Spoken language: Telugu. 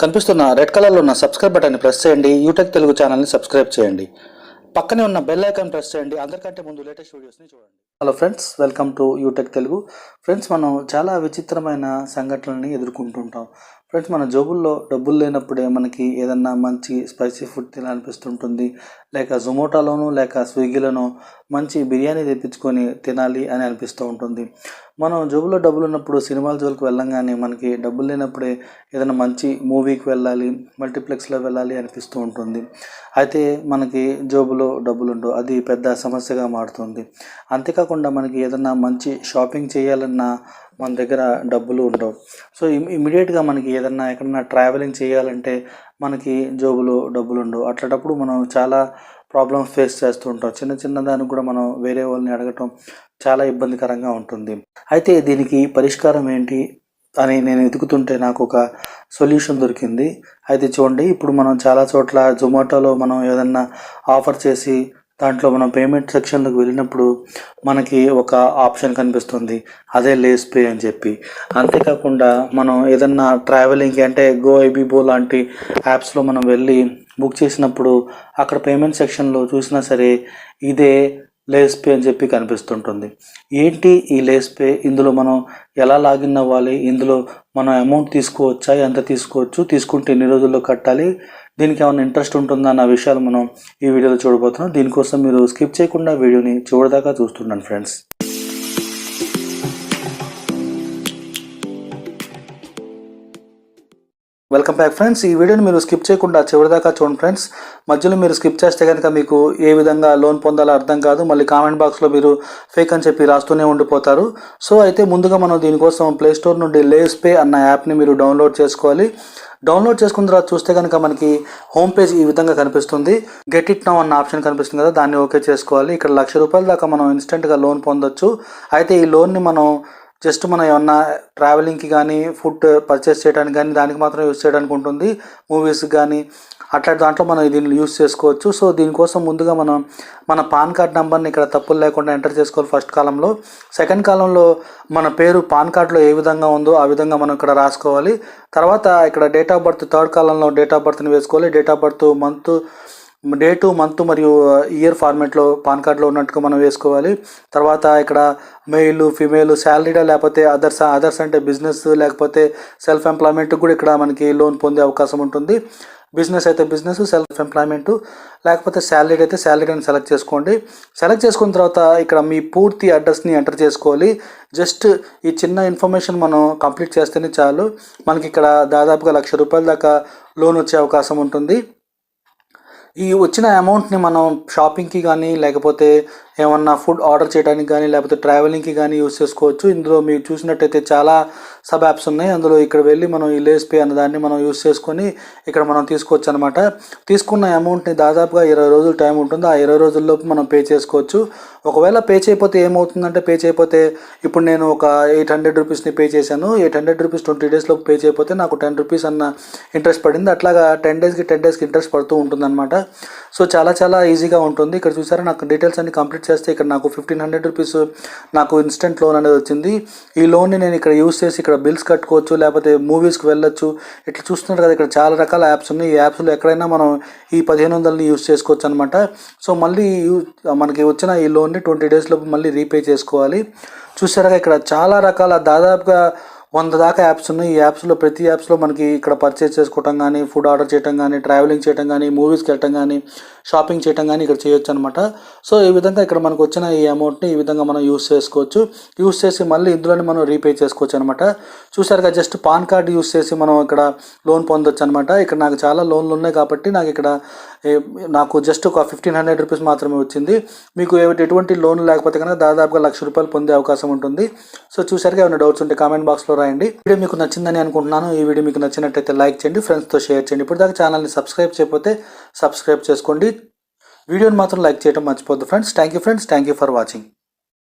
కనిపిస్తున్న రెడ్ కలర్లో ఉన్న సబ్స్క్రైబ్ బటన్ని ప్రెస్ చేయండి. యూటెక్ తెలుగు ఛానల్ని సబ్స్క్రైబ్ చేయండి. పక్కనే ఉన్న బెల్ ఐకాన్ ప్రెస్ చేయండి. అందరికంటే ముందు లేటెస్ట్ వీడియోస్ని చూడండి. Hello friends, welcome to యూటెక్ Telugu. Friends, మనం చాలా విచిత్రమైన సంఘటనల్ని ఎదుర్కొంటుంటాం. ఫ్రెండ్స్, మన జోబుల్లో డబ్బులు లేనప్పుడే మనకి ఏదన్నా మంచి స్పైసీ ఫుడ్ తినాలనిపిస్తుంటుంది. లేక జొమాటోలోనో లేక స్విగ్గీలోనో మంచి బిర్యానీ తెప్పించుకొని తినాలి అని అనిపిస్తూ ఉంటుంది. మనం జోబులో డబ్బులు ఉన్నప్పుడు సినిమాల జోలికి వెళ్ళంగానే మనకి డబ్బులు లేనప్పుడే ఏదైనా మంచి మూవీకి వెళ్ళాలి, మల్టీప్లెక్స్లో వెళ్ళాలి అనిపిస్తూ ఉంటుంది. అయితే మనకి జోబులో డబ్బులు ఉండవు, అది పెద్ద సమస్యగా మారుతుంది. అంతేకాకుండా మనకి ఏదైనా మంచి షాపింగ్ చేయాలన్నా మన దగ్గర డబ్బులు ఉండవు. సో ఇమీడియట్గా మనకి ఏదన్నా ఎక్కడన్నా ట్రావెలింగ్ చేయాలంటే మనకి జోబులో డబ్బులు ఉండవు. అట్లాంటప్పుడు మనం చాలా ప్రాబ్లమ్స్ ఫేస్ చేస్తూ ఉంటాం. చిన్న దానికి కూడా మనం వేరే వాళ్ళని అడగటం చాలా ఇబ్బందికరంగా ఉంటుంది. అయితే దీనికి పరిష్కారం ఏంటి అని నేను వెతుకుతుంటే నాకు ఒక సొల్యూషన్ దొరికింది. అయితే చూడండి, ఇప్పుడు మనం చాలా చోట్ల జొమాటోలో మనం ఏదన్నా ఆఫర్ చేసి దాంట్లో మనం పేమెంట్ సెక్షన్లోకి వెళ్ళినప్పుడు మనకి ఒక ఆప్షన్ కనిపిస్తుంది, అదే లేస్ పే అని చెప్పి. అంతేకాకుండా మనం ఏదన్నా ట్రావెలింగ్కి అంటే గోఐబీబో లాంటి యాప్స్లో మనం వెళ్ళి బుక్ చేసినప్పుడు అక్కడ పేమెంట్ సెక్షన్లో చూసినా సరే ఇదే లేస్ పే అని చెప్పి కనిపిస్తుంటుంది. ఏంటి ఈ లేస్ పే? ఇందులో మనం ఎలా లాగిన్ అవ్వాలి? ఇందులో మనం అమౌంట్ తీసుకోవచ్చా? ఎంత తీసుకోవచ్చు? తీసుకుంటే ఎన్ని రోజుల్లో కట్టాలి? దీనికి ఏమైనా ఇంట్రెస్ట్ ఉంటుందా అన్న విషయాలు మనం ఈ వీడియోలో చూడబోతున్నాం. దీనికోసం మీరు స్కిప్ చేయకుండా వీడియోని చివరిదాకా చూస్తున్నాను ఫ్రెండ్స్. Welcome back friends. ఈ వీడియోని మీరు స్కిప్ చేయకుండా చివరిదాకా చూడండి ఫ్రెండ్స్. మధ్యలో మీరు స్కిప్ చేస్తే కనుక మీకు ఏ విధంగా లోన్ పొందాలో అర్థం కాదు. మళ్ళీ కామెంట్ బాక్స్లో మీరు ఫేక్ అని చెప్పి రాస్తూనే ఉండిపోతారు. సో అయితే ముందుగా మనం దీనికోసం ప్లేస్టోర్ నుండి లేస్ పే అన్న యాప్ని మీరు డౌన్లోడ్ చేసుకోవాలి. డౌన్లోడ్ చేసుకున్న తర్వాత చూస్తే కనుక మనకి హోమ్ పేజ్ ఈ విధంగా కనిపిస్తుంది. గెట్ ఇట్ నౌ అన్న ఆప్షన్ కనిపిస్తుంది కదా, దాన్ని ఓకే చేసుకోవాలి. ఇక్కడ ₹1,00,000 దాకా మనం ఇన్స్టెంట్గా లోన్ పొందొచ్చు. అయితే ఈ లోన్ని మనం జస్ట్ మనం ఏమన్నా ట్రావెలింగ్కి కానీ ఫుడ్ పర్చేస్ చేయడానికి కానీ దానికి మాత్రం యూస్ చేయడానికి ఉంటుంది. మూవీస్కి కానీ అట్లా దాంట్లో మనం దీన్ని యూస్ చేసుకోవచ్చు. సో దీనికోసం ముందుగా మనం మన పాన్ కార్డ్ నెంబర్ని ఇక్కడ తప్పులు లేకుండా ఎంటర్ చేసుకోవాలి ఫస్ట్ కాలంలో. సెకండ్ కాలంలో మన పేరు పాన్ కార్డులో ఏ విధంగా ఉందో ఆ విధంగా మనం ఇక్కడ రాసుకోవాలి. తర్వాత ఇక్కడ డేట్ ఆఫ్ బర్త్ థర్డ్ కాలంలో డేట్ ఆఫ్ బర్త్ని వేసుకోవాలి. Date of birth date month మరియు ఇయర్ ఫార్మేట్లో పాన్ కార్డులో ఉన్నట్టుగా మనం వేసుకోవాలి. తర్వాత ఇక్కడ మెయిల్ ఫీమేల్, శాలరీడా లేకపోతే అదర్స్ అంటే బిజినెస్ లేకపోతే సెల్ఫ్ ఎంప్లాయ్మెంట్ కూడా ఇక్కడ మనకి లోన్ పొందే అవకాశం ఉంటుంది. బిజినెస్ అయితే బిజినెస్, సెల్ఫ్ ఎంప్లాయ్మెంట్ లేకపోతే శాలరీ అయితే శాలరీని సెలెక్ట్ చేసుకోండి. సెలెక్ట్ చేసుకున్న తర్వాత ఇక్కడ మీ పూర్తి అడ్రస్ని ఎంటర్ చేసుకోవాలి. జస్ట్ ఈ చిన్న ఇన్ఫర్మేషన్ మనం కంప్లీట్ చేస్తేనే చాలు. మనకి ఇక్కడ దాదాపుగా ₹1,00,000 దాకా లోన్ వచ్చే అవకాశం ఉంటుంది. ఈ వచ్చిన అమౌంట్ని మనం షాపింగ్కి కానీ లేకపోతే ఏమన్నా ఫుడ్ ఆర్డర్ చేయడానికి కానీ లేకపోతే ట్రావెలింగ్కి కానీ యూస్ చేసుకోవచ్చు. ఇందులో మీరు చూసినట్టయితే చాలా సబ్ యాప్స్ ఉన్నాయి. అందులో ఇక్కడ వెళ్ళి మనం ఈ లేస్ పే అన్న దాన్ని మనం యూస్ చేసుకొని ఇక్కడ మనం తీసుకోవచ్చు అనమాట. తీసుకున్న అమౌంట్ని దాదాపుగా 20 రోజులు టైం ఉంటుంది. ఆ 20 రోజుల్లోపు మనం పే చేసుకోవచ్చు. ఒకవేళ పే చేయకపోతే ఏమవుతుందంటే, పే చేయకపోతే ఇప్పుడు నేను ఒక ₹800 పే చేశాను. ₹800 20 డేస్లోపు పే చేయకపోతే నాకు ₹10 అన్న ఇంట్రెస్ట్ పడింది. అట్లాగా 10 డేస్కి ఇంట్రెస్ట్ పడుతూ ఉంటుందన్నమాట. సో చాలా ఈజీగా ఉంటుంది. ఇక్కడ చూసారా, నాకు డీటెయిల్స్ అన్ని కంప్లీట్ చేస్తే ఇక్కడ నాకు ₹1,500 నాకు ఇన్స్టెంట్ లోన్ అనేది వచ్చింది. ఈ లోన్ని నేను ఇక్కడ యూస్ చేసి ఇక్కడ బిల్స్ కట్టుకోవచ్చు, లేకపోతే మూవీస్కి వెళ్ళొచ్చు. ఇట్లా చూస్తున్నారు కదా, ఇక్కడ చాలా రకాల యాప్స్ ఉన్నాయి. ఈ యాప్స్లో ఎక్కడైనా మనం ఈ 1,500ని యూస్ చేసుకోవచ్చు అనమాట. సో మళ్ళీ మనకి వచ్చిన ఈ లోన్ని 20 డేస్ లోపు మళ్ళీ రీపే చేసుకోవాలి. చూసారా, ఇక్కడ చాలా రకాల దాదాపుగా 100 దాకా యాప్స్ ఉన్నాయి. ఈ యాప్స్లో ప్రతి యాప్స్లో మనకి ఇక్కడ పర్చేస్ చేసుకోవటం కానీ, ఫుడ్ ఆర్డర్ చేయడం కానీ, ట్రావెలింగ్ చేయడం కానీ, మూవీస్కి వెళ్ళటం కానీ, షాపింగ్ చేయడం కానీ ఇక్కడ చేయొచ్చు అనమాట. సో ఈ విధంగా ఇక్కడ మనకు వచ్చిన ఈ అమౌంట్ని ఈ విధంగా మనం యూస్ చేసుకోవచ్చు. యూస్ చేసి మళ్ళీ ఇందులోనే మనం రీపే చేసుకోవచ్చు అనమాట. చూసారుగా, జస్ట్ పాన్ కార్డు యూస్ చేసి మనం ఇక్కడ లోన్ పొందొచ్చు అనమాట. ఇక్కడ నాకు చాలా లోన్లు ఉన్నాయి కాబట్టి నాకు జస్ట్ ఒక ₹1,500 మాత్రమే వచ్చింది. మీకు ఎటువంటి లోన్ లేకపోతే కనుక దాదాపుగా ₹1,00,000 పొందే అవకాశం ఉంటుంది. సో చూసారుగా, ఏమైనా డౌట్స్ ఉంటే కామెంట్ బాక్స్లో రాయండి. వీడియో మీకు నచ్చిందని అనుకుంటున్నాను. ఈ వీడియో మీకు నచ్చినట్టయితే లైక్ చేయండి, ఫ్రెండ్స్తో షేర్ చేయండి. ఇప్పుడు దాకా ఛానల్ని సబ్స్క్రైబ్ చేయకపోతే సబ్స్క్రైబ్ చేసుకోండి. వీడియోని మాత్రం లైక్ చేయడం మర్చిపోద్దు friends. Thank you for watching.